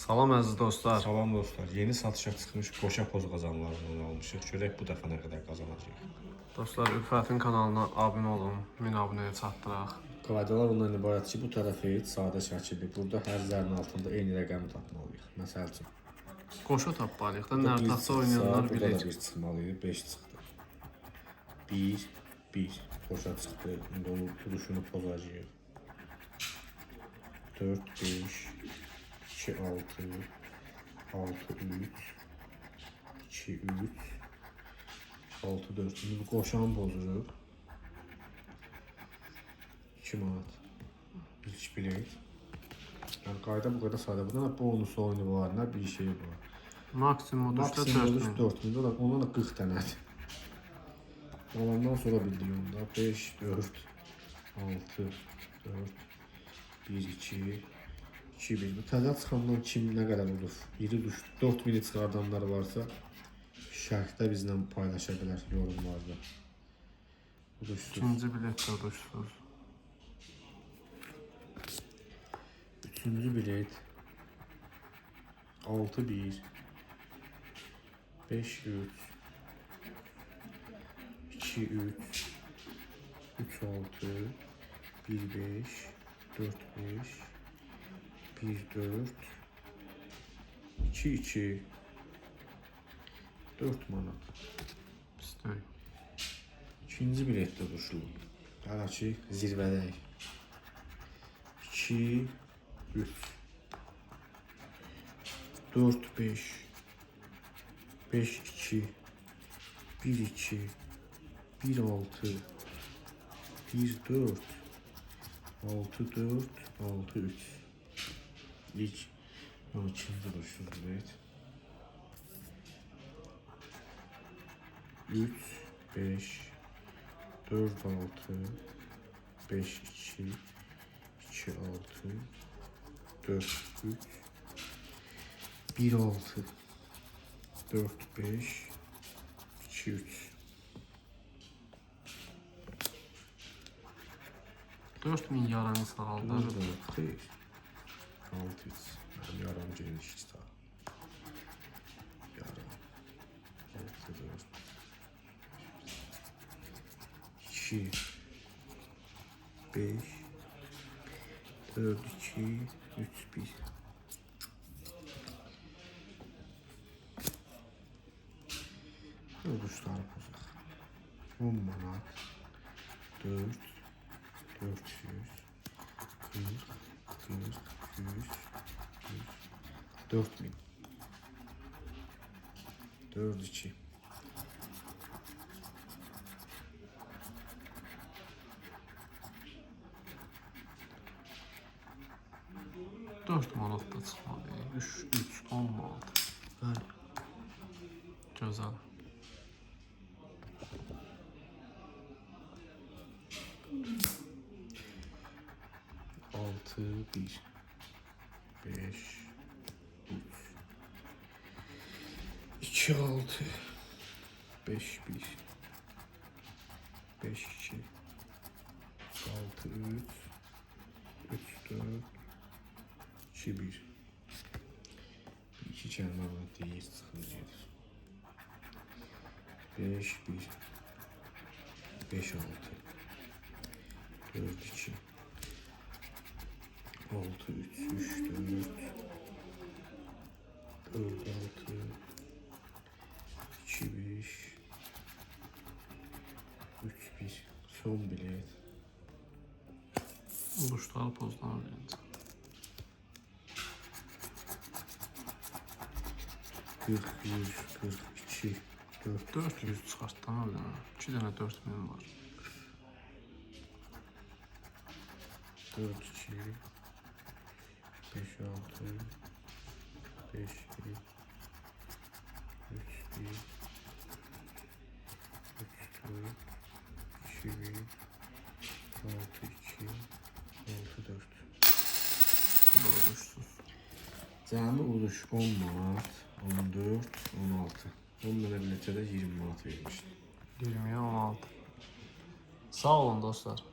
Salam əziz dostlar. Salam dostlar. Yeni satışa çıxmış qoşa poz qazanlarından almışıq. Görək bu dəfə nə qədər qazanacağıq. Dostlar, Ülfətin kanalına abunə olun. 1000 abunəyə çatdıraq. Qaydalar ondan ibarət ki, bu tərəfi heç sadə şəkildir. Burada hər zərin altında eyni rəqəmi tapmalıyıq. Məsəl üçün. Qoşa tapmalıyıq da, nərtaqda oynayanlar burada bilir. da 1 çıxmalıydı, 5 çıxdı. 1, 1. Qoşa çıxdı. İndi onun duruşunu pozacağıq. 4, 5, 2, 6, 6, 3, 2, 3, 6, 4. Şimdi bu qoşanı bozuruq. 2 manat. İlk bilet. Yani qayda bu qədər sadə. Burada da bonus oyunu var, nə bir şey var. Maksimum uduşda Maksimum 4000. 4000. Ondan da 40 dənədir. Olandan sonra bildiğimdə 5, 4, 6, 4, 1, 2, 2, 1. Bu təzə çıxandan kim nə qədər uduf? İri düşdü. 4000 çıxardanlar varsa şərhdə bizlə paylaşa bilər yorumlarda. Uduşsuz. İkinci bilet də uduşsuz. Üçüncü bilet 6, 1, 5, 3, 2, 3, 3, 6, 1, 5, 4, 5, 1, 4, 2, 2, 4 manat. İstəyik. İkinci biletdə düşülür. Hələ ki zirvədəyik. 2, 3, 4, 5, 5, 2, 1, 2, 1, 6, 1, 4, 6, 4, 6, 3. İlk, ikinci düşülür bilet. 3, 5, 4, 6, 5, 2, 2, 6, 4, 3, 1, 6, 4, 5, 2, 3. 4000 yaranı sağaldı. Xeyr. 6, 3. Mənim yaram genişdir. Yaram. 6, 4. 2, 5, 4, 2, 3, 1. Uduşları pozaq. 10 manat, 4, 400, 40, 40, 100, 4000. 4, 2. Dört manat da çıxmadı. 3, 10 manat. Bəli. Gözəl. 6, 1, 5, 3, 2, 6, 5, 1, 5, 2, 6, 3, 3, 4, 2, 1. 2 kəlmə var, deyir, çıxır gedir. 5, 1, 5, 6, 4, 2, 6, 3, 3, 4, 4, 6, 2, 5, 3, 1. Son bilet. Uduşları pozdan öyrəncə. 40, 100, 42, 4, 400 çıxartdan öyrənə. 2 dənə 4000 var. 4, 2, 5, 6, 5, 1, 3, 1, 3, 4, 2, 1, 6, 2, 6, 4. Bu da uduşsuz. Cəmi uduş 10 manat, 14, 16. 10 dənə biletə də 20 manat vermişdim. 20'ye 16. Sağ olun dostlar.